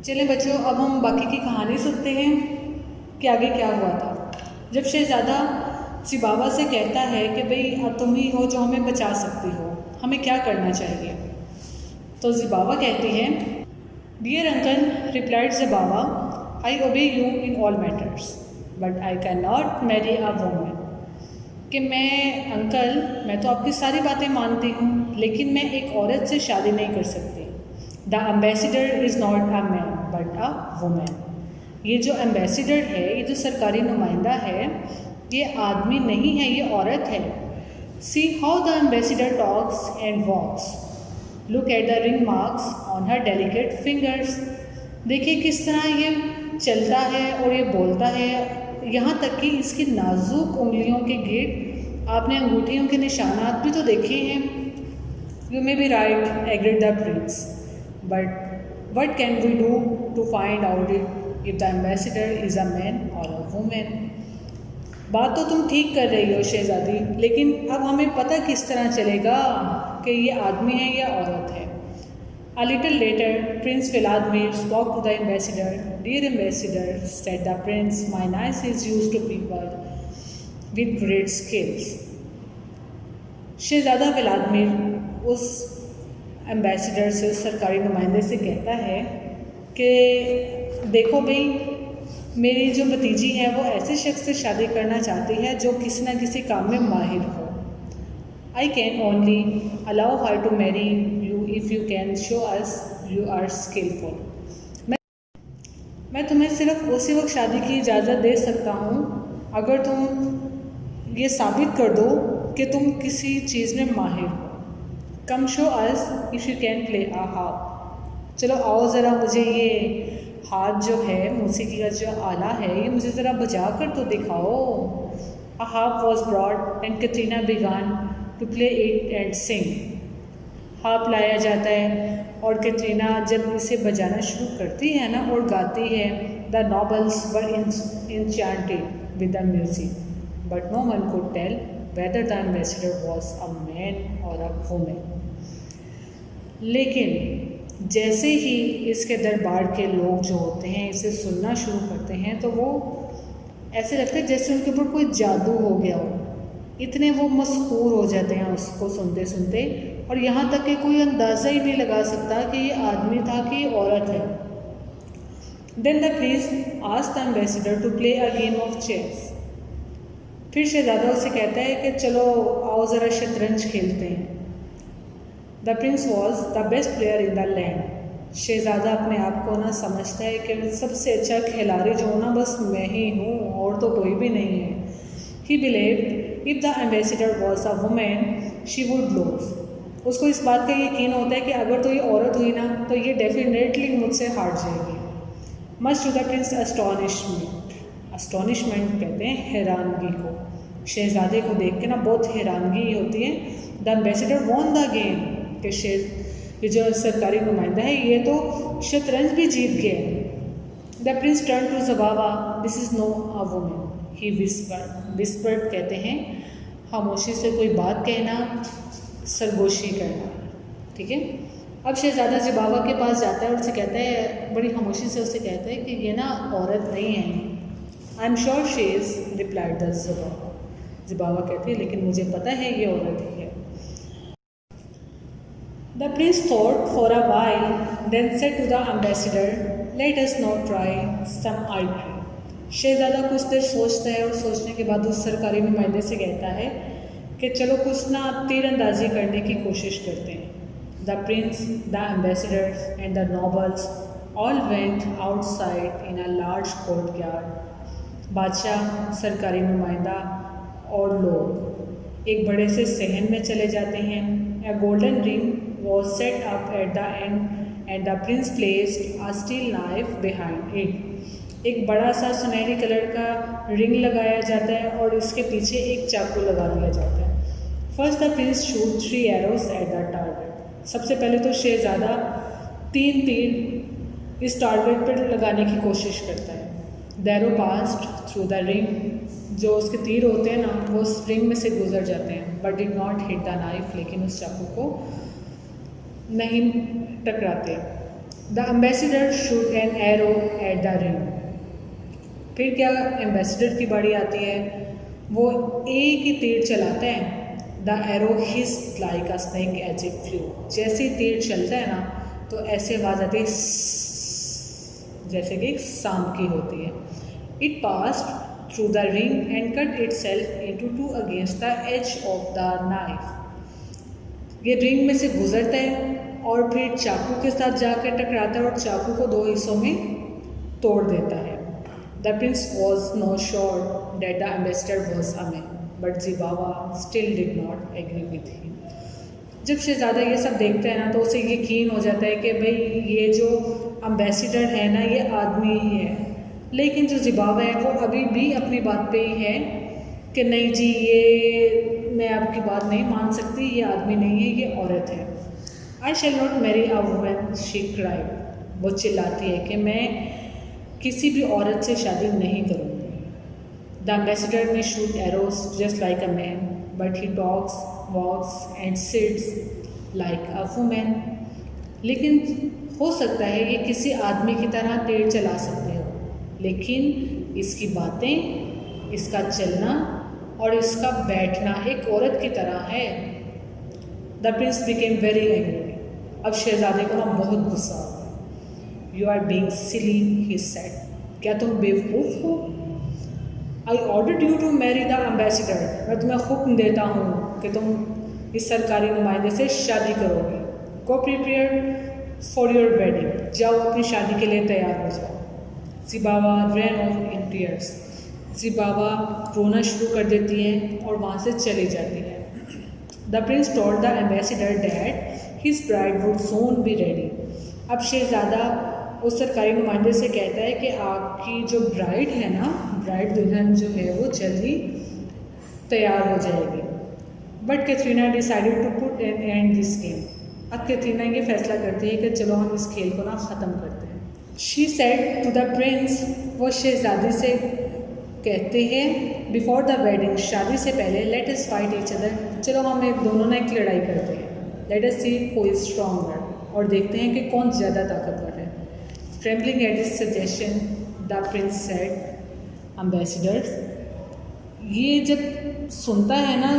चलें बच्चों, अब हम बाकी की कहानी सुनते हैं कि आगे क्या हुआ था। जब शहज़ादा सिबावा से कहता है कि भाई अब तुम ही हो जो हमें बचा सकती हो, हमें क्या करना चाहिए, तो ज़िबावा कहती है, dear uncle, replied Zibava, I obey you in all matters but I can not marry a woman. कि मैं तो आपकी सारी बातें मानती हूँ, लेकिन मैं एक औरत से शादी नहीं कर सकती। The ambassador is not a man but a women. ये जो एम्बेसडर है, ये जो सरकारी नुमाइंदा है, ये आदमी नहीं है, ये औरत है। See how the ambassador talks and walks, look at the ring marks on her delicate fingers. देखिए किस तरह ये चलता है और ये बोलता है, यहाँ तक कि इसकी नाजुक उंगलियों के गेट, आपने अंगूठियों के निशानात भी तो देखे हैं। You may be right, agreed the prince, but what can we do to find out if the ambassador is a man or a women. बात तो तुम ठीक कर रही हो शहजादी, लेकिन अब हमें पता किस तरह चलेगा कि ये आदमी है या औरत है। A little later, Prince Vladimir spoke to the ambassador. Dear ambassador, said the prince, my niece is used to people with great skills. शहजादा व्लादिमीर उस एम्बेसडर से, उस सरकारी नुमाइंदे से कहता है कि देखो भाई, मेरी जो भतीजी है वो ऐसे शख्स से शादी करना चाहती है जो किसी न किसी काम में माहिर हो। I can only allow her to marry you if you can show us you are skillful. मैं तुम्हें सिर्फ उसी वक्त शादी की इजाज़त दे सकता हूँ अगर तुम ये साबित कर दो कि तुम किसी चीज़ में माहिर हो। Come show us if you can play a harp. चलो आओ ज़रा, मुझे ये हाथ जो है, मौसीकी का जो आला है, ये मुझे ज़रा बजा कर तो दिखाओ। A harp was brought and Katrina began to play it and sing. Harp लाया जाता है और कैटरीना जब इसे बजाना शुरू करती है ना और गाती है, the nobles were enchanted with the music, but no one could tell whether the ambassador was a man or a woman. लेकिन जैसे ही इसके दरबार के लोग जो होते हैं इसे सुनना शुरू करते हैं तो वो ऐसे लगता है जैसे उनके ऊपर कोई जादू हो गया हो। इतने वो मशहूर हो जाते हैं उसको सुनते सुनते, और यहाँ तक कि कोई अंदाज़ा ही नहीं लगा सकता कि ये आदमी था कि औरत है। Then the prince asked the ambassador to play a game of chess. फिर शहजादा उसे कहता है कि चलो आओ ज़रा शतरंज खेलते हैं। The prince was the best player in the land. शहजादा अपने आप को ना समझता है कि सबसे अच्छा खिलाड़ी जो ना बस मैं ही हूँ, और तो कोई भी नहीं है। ही believed if the ambassador was a women she would lose. उसको इस बात का यकीन होता है कि अगर तो ये औरत हुई ना तो ये डेफिनेटली मुझसे हार जाएगी। मच टू द प्रिंस अस्टॉनिशमेंट कहते हैं हैरानगी को। शहजादे को देख के ना बहुत हैरानगी होती है। The ambassador won the game, कि ये जो सरकारी नुमाइंदा है ये तो शतरंज भी जीत गया। The prince turn to Zabava, this is no a woman, he whispered कहते हैं खामोशी से कोई बात कहना, सरगोशी करना। ठीक है, अब शहजादा ज़बावा के पास जाता है और उसे कहता है, बड़ी खामोशी से उसे कहता है कि ये ना औरत नहीं है। I am sure she is, replied the Zabava. Zabava कहती है लेकिन मुझे पता है ये औरत ही है। The prince thought for a while, then said to the ambassador, "Let us now try some archery." शहजादा कुछ देर सोचता है और सोचने के बाद उस सरकारी नुमाइंदे से कहता है कि चलो कुछ ना तीरंदाजी करने की कोशिश करते हैं। The Prince, the ambassadors and the nobles all went outside in a large courtyard. बादशाह, सरकारी नुमाइंदा और लोग एक बड़े से सहन में चले जाते हैं। A golden ring was set up at the end and the prince placed a steel knife behind it. एक बड़ा सा सुनहरी कलर का रिंग लगाया जाता है और इसके पीछे एक चाकू लगा दिया जाता है। First the Prince shoot 3 arrows at the target. सबसे पहले तो शहजादा 3 तीर इस टारगेट पर लगाने की कोशिश करता है। The arrow passed through the ring. जो उसके तीर होते हैं ना वो उस रिंग में से गुजर जाते हैं, but did not hit the knife, लेकिन उस चाकू को नहीं टकराते। The ambassador shoot an arrow eight the ring. फिर क्या एम्बेसडर की बारी आती है, वो एक ही तीर चलाते हैं। The arrow hiss like a snake as it flew. जैसे ही तीर चलता है ना तो ऐसे आवाज़ आती है जैसे कि एक सांप की होती है। It passed through the ring and cut itself into two against the edge of the knife. ये रिंग में से गुजरता है और फिर चाकू के साथ जाकर टकराता है और चाकू को दो हिस्सों में तोड़ देता है। The prince was no sure that the ambassador was a man but Zibava still did not agree with him. जब शहज़ादा ये सब देखते हैं ना तो उसे यकीन हो जाता है कि भाई ये जो एम्बेसडर है ना ये आदमी ही है, लेकिन जो ज़िबावा है वो अभी भी अपनी बात पे ही है कि नहीं जी ये मैं आपकी बात नहीं मान सकती, ये आदमी नहीं है, ये औरत है। I shall not marry a woman she cried. वो चिल्लाती है कि मैं किसी भी औरत से शादी नहीं करूँगी। The ambassador may shoot arrows just like a man but he talks walks and sits like a woman. लेकिन हो सकता है ये किसी आदमी की तरह तीर चला सकते हो, लेकिन इसकी बातें, इसका चलना और इसका बैठना एक औरत की तरह है। The prince became very angry. अब शहजादे को ना बहुत गुस्सा आ गया। You are being silly he said. क्या तुम बेवकूफ़ हो? I ordered you to marry the ambassador. मैं तुम्हें हुक्म देता हूँ कि तुम इस सरकारी नुमाइंदे से शादी करोगे। गो प्रिपेयर फॉर योर वेडिंग। जाओ अपनी शादी के लिए तैयार हो जाओ। ज़िबावा रैन ऑफ इन टीयर्स। ज़िबावा रोना शुरू कर देती है और वहाँ से चली जाती है। The Prince told the ambassador that his bride would soon be ready. अब शहज़ादा उस सरकारी नुमाइंदे से कहता है कि आपकी जो ब्राइड है ना, ब्राइड दुल्हन जो है वो जल्दी तैयार हो जाएगी। But Katharina decided to put an end this game. अब कैथरीना ये फैसला करती है कि चलो हम इस खेल को ना ख़त्म करते हैं। She said to the prince. वो शहज़ादी से कहते हैं बिफोर द वेडिंग, शादी से पहले, let us fight each other. चलो हम एक दोनों ना एक लड़ाई करते हैं। Let us see who is stronger. और देखते हैं कि कौन ज़्यादा ताकतवर है। Trembling at his suggestion the Prince said ambassadors. ये जब सुनता है ना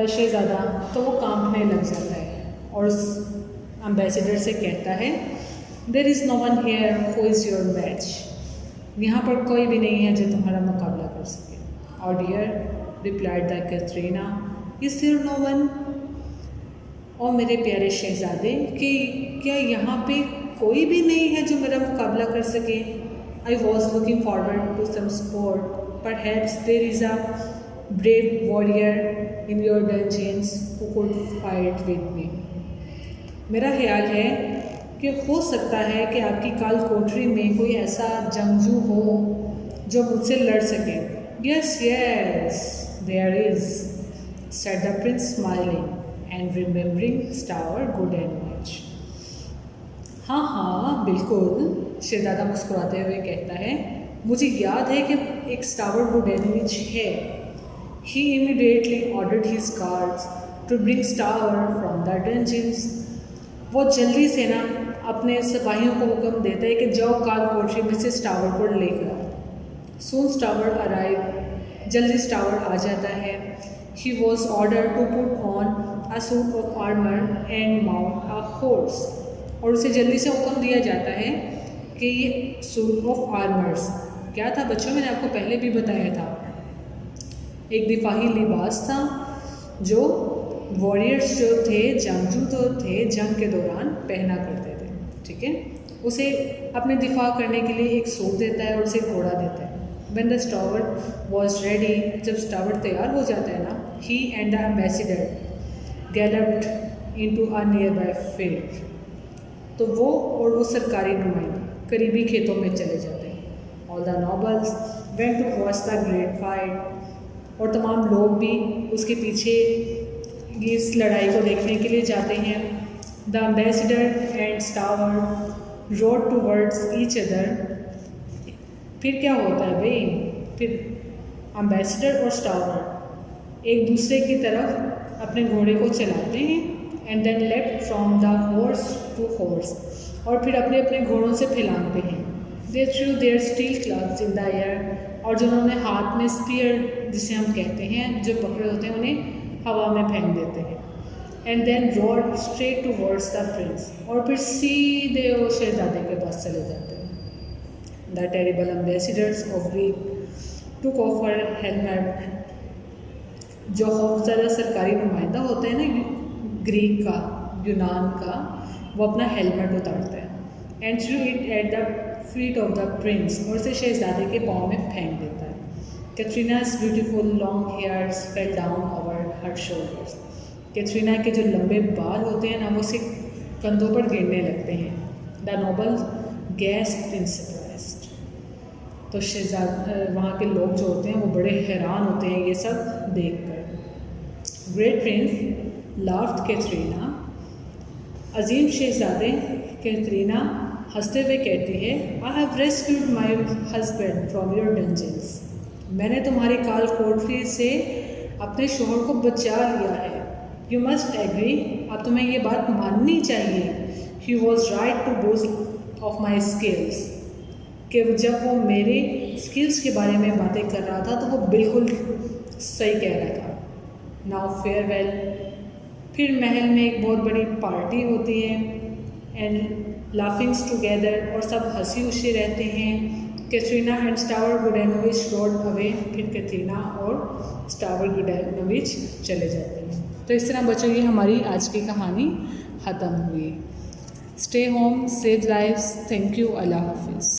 शहज़ादा तो वो कांपने लग जाता है और उस एम्बेसडर से कहता है there is no one here who is your match. यहाँ पर कोई भी नहीं है जो तुम्हारा मुकाबला कर सके। और dear replied the Katharina is there no one. और मेरे प्यारे शहज़ादे कि क्या यहाँ पे कोई भी नहीं है जो मेरा मुकाबला कर सके। I was looking forward to some sport, perhaps there is a brave warrior in your dungeons who could fight with me. मेरा ख्याल है कि हो सकता है कि आपकी काल कोठरी में कोई ऐसा जंगजू हो जो मुझसे लड़ सके। Yes yes there is, said the prince smiling and remembering Stavr Godinovich. हाँ हाँ बिल्कुल, शहज़ादा मुस्कुराते हुए कहता है मुझे याद है कि एक स्टावर वुडेनविच है। He immediately ordered his guards to bring Stavr from the dungeons. वो जल्दी से ना अपने सिपाहियों को हुक्म देता है कि जाओ काल कोठरी में से स्टावर को लेकर आओ। Soon Stavr arrive. जल्दी स्टावर आ जाता है। He was order to put on a suit of armour and mount a horse. और उसे जल्दी से हुक्म दिया जाता है कि ये सूट ऑफ आर्मर्स क्या था बच्चों, मैंने आपको पहले भी बताया था, एक दिफाही लिबास था जो वॉरियर्स जो थे, जंगजू तो थे, जंग के दौरान पहना करते थे। ठीक है, उसे अपने दिफा करने के लिए एक सूट देता है और उसे घोड़ा देता है। When the tower was ready, जब टावर तैयार हो जाता है ना, he and the ambassador galloped into a nearby field। तो वो और वो सरकारी नुमाइंदे करीबी खेतों में चले जाते हैं। All the nobles went to watch the great fight। और तमाम लोग भी उसके पीछे इस लड़ाई को देखने के लिए जाते हैं। The ambassador and Stour rode towards each other। फिर क्या होता है भाई, फिर एम्बेसडर और स्टावर एक दूसरे की तरफ अपने घोड़े को चलाते हैं। And then left from the horse to horse. और फिर अपने अपने घोड़ों से फैलाते हैं। They threw their steel clubs in the air, और जिन्होंने हाथ में स्पीयर जिसे हम कहते हैं जो पकड़े होते हैं उन्हें हवा में फेंक देते हैं। And then rode straight towards the prince, और फिर सीधे वो शहजादे के पास चले जाते हैं। The terrible ambassadors of Greek took of her helmet, जो ज़्यादा सरकारी नुमाइंदा होते हैं ना ग्रीक का, यूनान का, वो अपना हेलमेट उतारता है। And threw it at the feet of the prince, और इसे शहजादे के पाँव में फेंक देता है। Katerina's beautiful long hairs fell down over her shoulders, Katerina के जो लंबे बाल होते हैं ना वो उसके कंधों पर गिरने लगते हैं। द नोबल गैस्प्ड इन सरप्राइज, तो वहाँ के लोग जो होते हैं वो बड़े हैरान होते हैं ये सब देखकर। ग्रेट प्रिंस लाफ्ड कैटरीना, अजीम शहजादे कैटरीना हंसते हुए कहती है, I have rescued my husband from your dungeons, मैंने तुम्हारी काल कोठरी से अपने शोहर को बचा लिया है। यू मस्ट एग्री, अब तुम्हें ये बात माननी चाहिए। He was right to boast of my skills, कि जब वो मेरे स्किल्स के बारे में बातें कर रहा था तो वो बिल्कुल सही कह रहा था। नाउ फेयरवेल, फिर महल में एक बहुत बड़ी पार्टी होती है एंड लाफिंग्स टुगेदर, और सब हंसी खुशी रहते हैं। कैटरीना एंड स्टावर गुडेनोविच रोड अवे, फिर कैटरीना और स्टावर गुडेनोविच चले जाते हैं। तो इस तरह बच्चों ये हमारी आज की कहानी ख़त्म हुई। Stay home, save lives, thank you, अल्लाह हाफिज़।